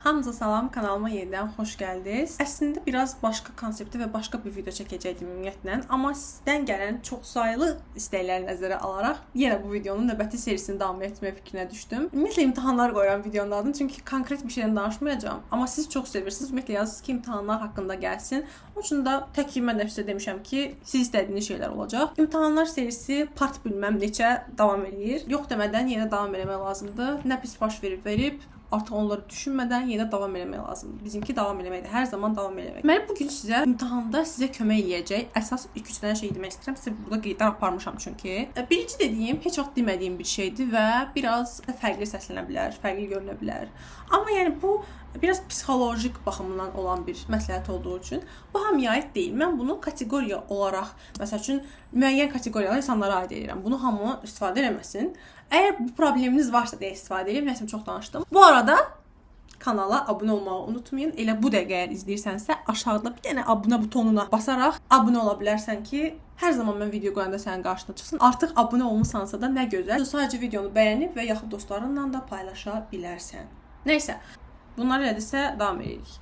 Hamza salam, kanalıma yeniden xoş gəldiniz. Əslində biraz başqa konseptdə və başqa bir video çəkəcəkdim ümumiyyətlə, amma sizdən gələn çoxsaylı istəkləri nəzərə alaraq yenə bu videonun növbəti serisini davam etdirmək fikrinə düşdüm. Ümumiyyətlə imtahanlar qoyuram videonun adını, çünki konkret bir şeydən danışmayacağam, amma siz çox sevirsiniz. Ümumiyyətlə yazırsınız ki, imtahanlar haqqında gəlsin. Onun üçün də tək ki, mən də sizə demişəm ki, siz istədiyiniz şeylər olacaq. İmtahanlar serisi part bilməm neçə davam eləyir. Yox demədən yenə davam eləmək lazımdır. Nə pis baş verib. Artıq onları düşünmədən yenə davam eləmək lazımdır. Bizimki davam eləməkdir. Hər zaman davam eləmək. Mən bugün sizə imtahanda sizə kömək eləyəcək əsas 2-3 dənə şey demək istəyirəm. Sizə burada qeydlər aparmışam çünki. Birinci dediyim heç vaxt demədiyim bir şeydir və biraz fərqli səslənə bilər, fərqli görünə bilər. Amma yəni bu biraz psixolojik baxımdan olan bir məsləhət olduğu üçün bu hamıya aid deyil. Mən bunu kateqoriya olaraq, məsəl üçün müəyyən kateqoriyalı insanlara aid edirəm. Bunu hamı istifadə eləməsin. Əgər bu probleminiz varsa deyə istifadə edin. Nəsə çox danışdım. Bu arada kanala abunə olmağı unutmayın. Elə bu dəqiqə əgər izləyirsənsə aşağıda bir dənə abunə butonuna basaraq abunə ola bilərsən ki, hər zaman mən video qoyanda sənin qarşına çıxsın. Artıq abunə olmusansa da nə gözəl. Sadəcə videonu bəyənib və yaxud dostlarınla da paylaşa bilərsən. Nəysə, bunlar elədirsə davam edirik.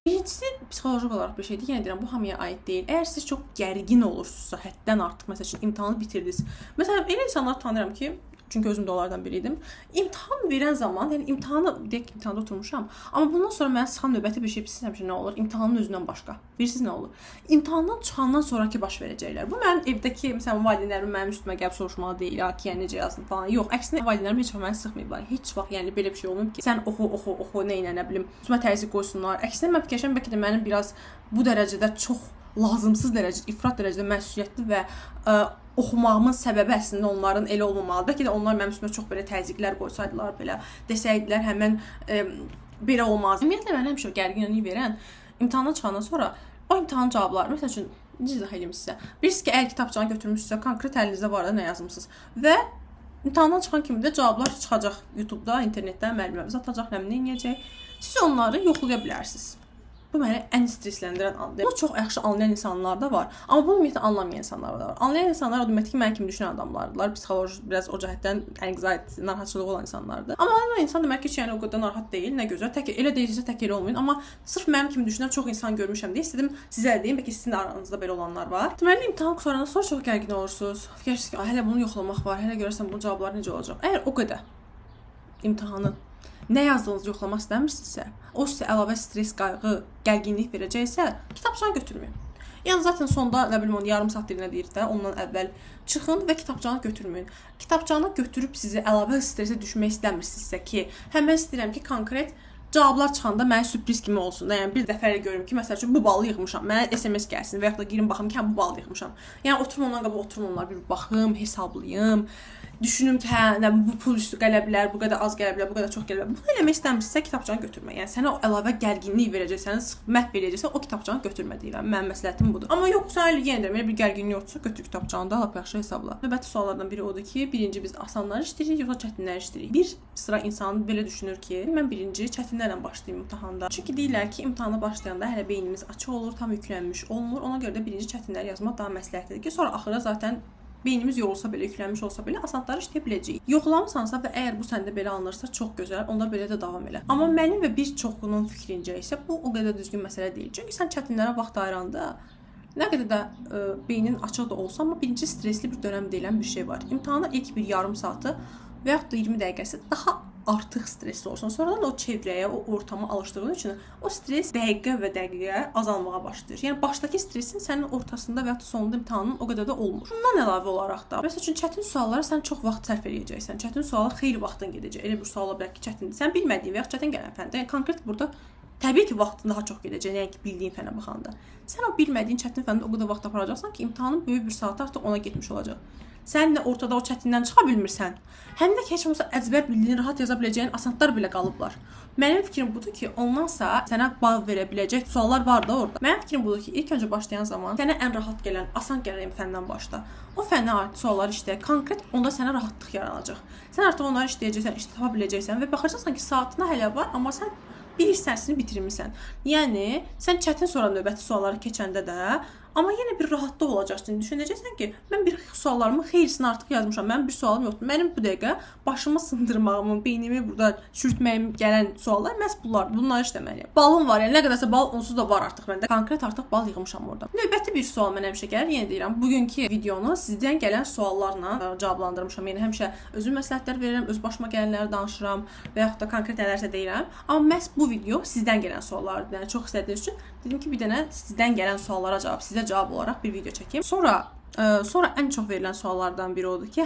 Birincisi psixolojik olaraq bir şeydir. Yenə deyirəm, bu hamıya aid deyil. Əgər siz çox gərgin olursunuzsa, həddən artıq, məsəl üçün imtahanı bitirdiniz. Məsələn, elə insanlar tanıyıram ki, çünki özüm də onlardan biriydim. İmtahan verən zaman, yəni deyək ki, imtahanda oturmuşam, amma bundan sonra mənə sıxan növbəti bir şey bilirsinizsə nə olur? İmtahanın özündən başqa. Bilirsiniz nə olur? İmtahandan çıxandan sonraki baş verəcəklər. Bu mənim evdəki, məsələn, valideynlərim mənim üstümə gəlib soruşmalı deyil, ya ki, yəni necə yazdın falan. Yox, əksinə valideynlərim heç vaxt məni sıxmayıblar. Heç vaxt, yəni belə bir şey olmayıb ki, sən oxu, nə bilim, üstümə təzyiq qoysunlar. Əksinə mən fikirləşirəm bəlkə də mənim biraz bu dərəcədə çox lazımsız dərəcədə, ifrat dərəcədə məsuliyyətli və oxumağımın səbəbi əslində onların elə olmamalıdır. Bəlkə də onlar mənim üstümə çox belə təzyiqlər qoysaydılar, belə desəydilər, həmən belə olmaz. Ümumiyyətlə mən həmişə gərginlik verən imtahandan çıxandan sonra o imtahan cavabları, məsəl üçün necə izah edeyim sizə? Bilirsiniz ki, əgər kitabçanı götürmüşsünüzsə, konkret əlinizdə var da nə yazmısınız və imtahandan çıxan kimi də cavablar çıxacaq YouTube-da, internetdən müəlliməmiz atacaq, nə edəcək. Siz onları yoxlaya bilərsiniz. Bu məni ən stressləndirən andır. Bunu çox yaxşı anlayan insanlar da var, amma bunu ümumiyyətlə anlamayan insanlar da var. Anlayan insanlar ümumiyyətlə ki, mən kimi düşünən adamlardılar. Psixoloji biraz o cəhətdən anxiety, narahatçılığı olan insanlardır. Amma o insan demək ki, yəni o qədər narahat deyil, nə gözəl. Tək elə deyilsə tək elə olmayın, amma sırf mənim kimi düşünən çox insan görmüşəm deyə istədim sizə deyim, bəlkə sizin də aranızda belə olanlar var. Deməli imtahan qurtarandan sonra çox gərgin olursunuz. Fikirləşirsiniz ki, hələ bunu yoxlamaq var, hələ görəsən bu cavablar necə olacaq. Əgər o qədər imtahanı nə yazdığınızı yoxlamaq istəmirsinizsə, o sizə əlavə stres, qayğı, gərginlik verəcəksə, kitabçanı götürməyin. Yəni zaten sonda nə bilim onu yarım saat dilinə deyir də, ondan əvvəl çıxın və kitabçanı götürməyin. Kitabçanı götürüb sizi əlavə stresə düşmək istəmirsinizsə ki, həmən istəyirəm ki, konkret cavablar çıxanda mənə sürpriz kimi olsun da, yəni bir dəfə görüm ki, məsəl üçün bu balı yığmışam, mənə SMS gəlsin və yaxud da girim baxım ki, bu balı yığmışam. Yəni oturum ondan qabaq oturum onları bir baxım, hesablayım. Düşünüm ki, hə, bu pul üstü gələ bilər, bu qədər az gələ bilər, bu qədər çox gələ bilər. Bunu eləmək istəmirsinizsə kitabçanı götürmə. Yəni sənə o əlavə gərginlik verəcəksən, məhv eləyəcəksən, o kitabçanı götürmə deyirəm. Mənim məsləhətim budur. Amma yoxsa yenə də belə bir gərginlik yoxsa götür kitabçanı da, lap yaxşı hesabla. Növbəti suallardan biri odur ki, birinci biz asanları işləyirik, yoxsa çətinləri işləyirik. Bir sıra insan belə düşünür ki, mən birinci çətinlərlə başlayım imtahanda. Çünki deyirlər ki, imtahana başlayanda hələ beynimiz açıq olur, tam yüklənmiş olmur. Ona görə də birinci çətinləri yazmaq daha məsləhətlidir ki, sonra axıra zaten beynimiz yorulsa belə, yüklənmiş olsa belə asanları işləyə biləcəyik. Yoxlamısansa və əgər bu səndə belə alınırsa çox gözəl, onda belə də davam elə. Amma mənim və bir çoxunun fikrincə isə bu o qədər düzgün məsələ deyil. Çünki sən çətinlərə vaxt ayıranda nə qədər də beynin açıq da olsa, amma birinci stresli bir dönəm deyilən bir şey var. İmtahana ilk bir yarım saatı və yaxud da 20 dəqiqəsi daha artıq stresli olsun. Sonradan da o çevrəyə, o ortama alışdığın üçün o stres dəqiqə və dəqiqə azalmağa başlayır. Yəni başdakı stresin sənin ortasında və ya da sonunda imtahanın o qədər də olmur. Bundan əlavə olaraq da, məsəl üçün çətin suallara sən çox vaxt sərf edəcəksən. Çətin suala xeyli vaxtın gedəcək. Elə bir suala bəlkə çətindir. Sən bilmədiyin və ya çətin gələn fəndə, yəni konkret burada təbii ki, vaxtın daha çox gedəcək, yəni ki, bildiyin fənə baxanda. Sən o bilmədiyin çətin fəndə o qədər vaxt aparacaqsan ki, imtahanın böyük bir saatı artıq ona getmiş olacaq. Sən də ortada o çətindən çıxa bilmirsən. Həm də ki, heç olmasa əzbər bildiyin, rahat yaza biləcəyin asanlar belə qalıblar. Mənim fikrim budur ki, ondansa sənə bal verə biləcək suallar var da orada. Mənim fikrim budur ki, ilk öncə başlayan zaman sənə ən rahat gələn, asan gələn fəndən başla. O fəndən aid sualları işlə, konkret onda sənə rahatlıq yaranacaq. Sən artıq onları işləyəcəksən, tapa biləcəksən və baxacaqsan ki, saatına hələ var, amma sən bir hissəsini bitirmirsən. Yəni, sən çətin sonra növbəti sualları keçəndə də Amma yenə bir rahatlıq olacaqsan. Düşünəcəksən ki, mən bir suallarımı xeyrisini artıq yazmışam. Mənim bir sualım yoxdur. Mənim bu dəqiqə başımı sındırmağımın, beynimi burada çürütməyim gələn suallar məhz bunlar. Bunları işləməliyəm. Balım var, yəni nə qədərsə bal onsuz da var artıq məndə. Konkret artıq bal yığmışam orada. Növbəti bir sual mən həmişə gəlir. Yenə deyirəm, bugünkü videonu sizdən gələn suallarla cavablandırmışam. Yəni həmişə özüm məsləhətlər verirəm, öz başıma gələnləri danışıram və yaxud da konkret nələrsə deyirəm. Amma məhz bu video sizdən gələn suallardır. Yəni çox istədiyiniz üçün dedim ki, bir dənə sizdən gələn suallara sizə cavab olaraq bir video çəkeyim. Sonra ən çox verilən suallardan biri odur ki,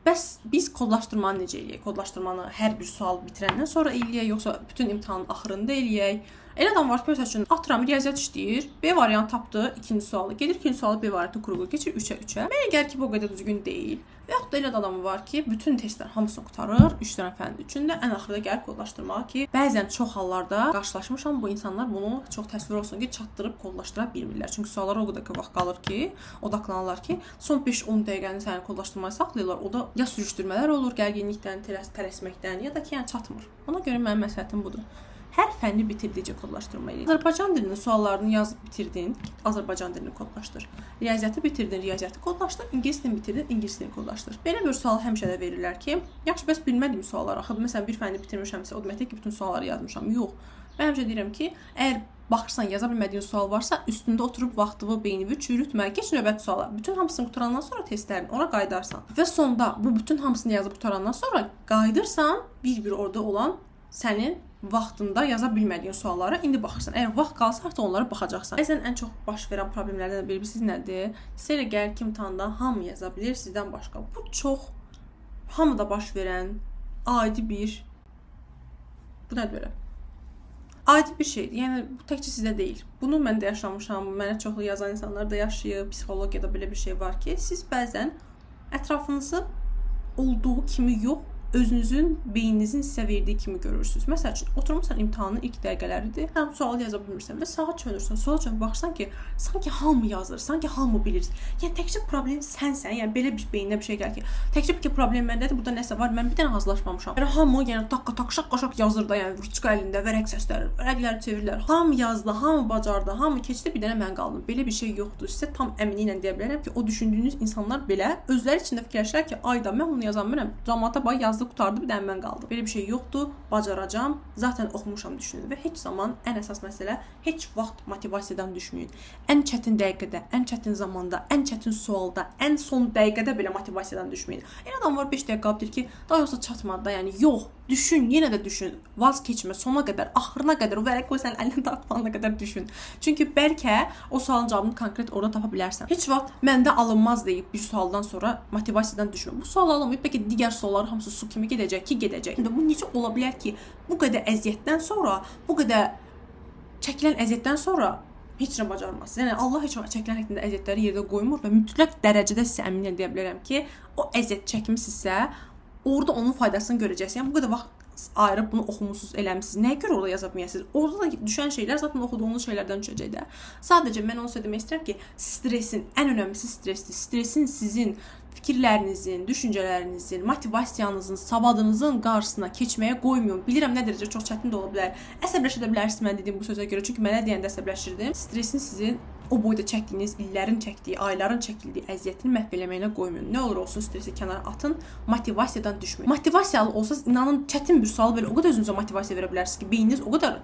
bəs biz kodlaşdırmanı necə eləyək? Kodlaşdırmanı hər bir sual bitirəndən sonra eləyək, yoxsa bütün imtahanın axırında eləyək? Elə adam var ki, məsəl üçün atıram, riyaziyyat işləyir, B variantı tapdı, ikinci sualı, gedir ikinci sualı B variantı kruqu keçir 3-3-ə. Mənə gəlir ki, bu qədər düzgün deyil. Və yaxud da elə adam var ki, bütün testlər hamısını qutarır, 3 dənə fənd üçündə, ən axırda gəlir kodlaşdırmağa ki, bəzən çox hallarda qarşılaşmışam, bu insanlar bunu çox təsvir olsun ki, çatdırıb kodlaşdıra bilmirlər. Çünki suallara o qədər vaxt qalır ki, odaqlanırlar ki, son 5-10 dəqiqəni sənin kodlaşdırmaya saxlayırlar. O da ya sürüşdürmələr olur, gərginlikdən, tələsməkdən, ya da ki, yəni çatmır. Ona görə mənim məsləhətim budur. Hər fənni bitirdikcə kodlaşdırma eləyir. Azərbaycan dilinin suallarını yazıb bitirdin, Azərbaycan dilini kodlaşdır. Riyaziyyatı bitirdin, riyaziyyatı kodlaşdır. İngilis dilini bitirdin, ingilis dilini kodlaşdır. Belə bir sual həmişə də verirlər ki, yaxşı bəs bilmədiyim suallar, axı məsələn bir fənni bitirmişəmsə, o deməkdir ki, bütün sualları yazmışam. Yox. Mən həmişə deyirəm ki, əgər baxırsan yaza bilmədiyin sual varsa, üstündə oturub vaxtını, beynini çürütmə, keç növbəti suala. Bütün hamısını qutarandan sonra testlərin ora qayıdarsan. Və sonda bu bütün hamısını yazıb qutarandan sonra qayıdırsan, bir orada olan sənin vaxtında yaza bilmədiyin suallara indi baxırsan. Əgər vaxt qalsa artıq onlara baxacaqsan. Bəzən ən çox baş verən problemlərdən biri bilirsiniz nədir? Sizə elə gəlir ki, imtahanda hamı yaza bilir sizdən başqa. Bu çox hamıda baş verən adi bir bu nədir belə? Adi bir şeydir. Yəni bu təkcə sizdə deyil. Bunu mən də yaşamışam. Mənə çoxlu yazan insanlar da yaşayıb. Psixologiyada belə bir şey var ki, siz bəzən ətrafınızı olduğu kimi yox, özünüzün, beyninizin sizə verdiyi kimi görürsünüz. Məsəl üçün, oturmuşsan imtahanın ilk dəqiqələridir, həm sualı yaza bilmirsən və sağa çönürsən, sola çönüb baxırsan ki, sanki hamı yazır, sanki hamı bilir. Yəni, təkcə problem sənsən, yəni belə bir beyninə bir şey gəlir ki, təkcə bir problem məndədir, burada nəsə var, mən bir dənə hazırlaşmamışam. Yəni, hamı, yəni, takka-tak, şaq-qaşaq yazır da, yəni, ruçka əlində, vərəq səsləri, vərəqləri çevirirlər. Hamı yazdı, hamı bacardı, hamı keçdi, bir dənə mən qaldım. Belə bir şey yoxdur. Sizə tam əminliklə deyə bilərəm ki, o düşündüyünüz insanlar belə özləri içində fikirləşirlər ki, ayda mən bunu yazan bilmirəm, cəmaata bax yazdı, qutardı, bir dənə mən qaldım. Belə bir şey yoxdur, bacaracam, zaten oxumuşam düşünün və heç zaman ən əsas məsələ heç vaxt motivasiyadan düşməyin. Ən çətin dəqiqədə, ən çətin zamanda, ən çətin sualda, ən son dəqiqədə belə motivasiyadan düşməyin. Elə adam var 5 dəqiqə qalıb deyir ki, daha yoxsa çatmadı da, yəni yox. Düşün, yenə də düşün. Vaz keçmə, sona qədər, axırına qədər, o vərəq qoy sənin əlindən tapana qədər düşün. Çünki bəlkə o sualın cavabını konkret orada tapa bilərsən. Heç vaxt məndə alınmaz deyib bir sualdan sonra motivasiyadan düşmə. Bu sual alınmayıb, bəlkə digər suallar hamısı su kimi gedəcək ki, gedəcək. İndi bu necə ola bilər ki, bu qədər əziyyətdən sonra, bu qədər çəkilən əziyyətdən sonra heç nə bacarmazsınız. Yəni Allah heç vaxt çəkilən həqiqətən əziyyətləri yerdə qoymur və mütləq dərəcədə sizə əminlə deyə bilərəm ki, o əziyyət çəkmisinizsə, orada onun faydasını görəcəksiniz. Yəni bu qədər vaxt ayırıb bunu oxumusunuz, eləmisiniz. Nəyə görə orada yaza bilməyəsiniz? Orada da düşən şeylər zaten oxuduğunuz şeylərdən düşəcək də. Sadəcə mən onu demək istəyirəm ki, stresin, ən önəmlisi stressdir. Stresin sizin fikirlərinizin, düşüncələrinizin, motivasiyanızın, savadınızın qarşısına keçməyə qoymayın. Bilirəm nə dərəcə çox çətin də ola bilər. Əsəbləşə də bilərsiniz mən dediyim bu sözə görə. Çünki mənə deyəndə əsəbləşirdim. Stresin sizin o boyda çəkdiyiniz, illərin çəkdiyi, ayların çəkildiyi əziyyətini məhv eləməyinə qoymayın. Nə olur olsun stresi kənara atın, motivasiyadan düşməyin. Motivasiyalı olsanız, inanın çətin bir sual belə o qədər özünüzə motivasiya verə bilərsiniz ki, beyniniz o qədər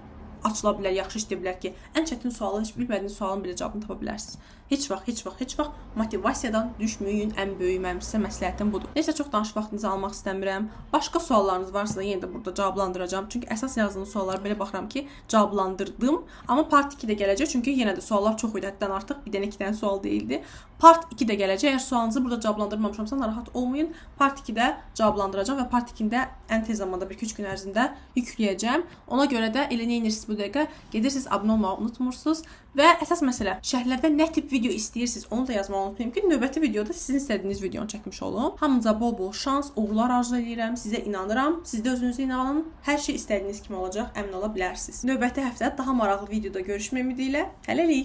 açıla bilər, yaxşı işləyə bilər ki, ən çətin sualı, heç bilmədiyiniz sualın belə cavabını tapa bilərsiniz. Heç vaxt motivasiyadan düşməyin. Ən böyük mənim sizə məsləhətim budur. Nəysə, çox danışıq vaxtınızı almaq istəmirəm. Başqa suallarınız varsa da yenə də burada cavablandıracağam. Çünki əsas yazdığınız sualları belə baxıram ki, cavablandırdım. Amma part 2 də gələcək. Çünki yenə də suallar çox idi. Həddən artıq bir dənə 2 dənə sual deyildi. Part 2 də gələcək. Əgər sualınızı burada cavablandırmamışamsa narahat olmayın. Part 2-də cavablandıracağam və part 2-də ən tez zamanda 1-2 gün ərzində yükləyəcəm. Ona görə də elə nə edirsiniz bu dəqiqə? Gedirsiniz, abunə olmağı unutmursunuz. Və əsas məsələ, şərhlərdə nə tip video istəyirsiniz, onu da yazmağı unutmayın ki, növbəti videoda sizin istədiyiniz videonu çəkmiş olum. Hamınıza bol-bol şans, uğurlar arzu edirəm, sizə inanıram. Siz də özünüzə inanın. Hər şey istədiyiniz kimi olacaq, əmin ola bilərsiniz. Növbəti həftə daha maraqlı videoda görüşmək ümidi ilə. Hələlik.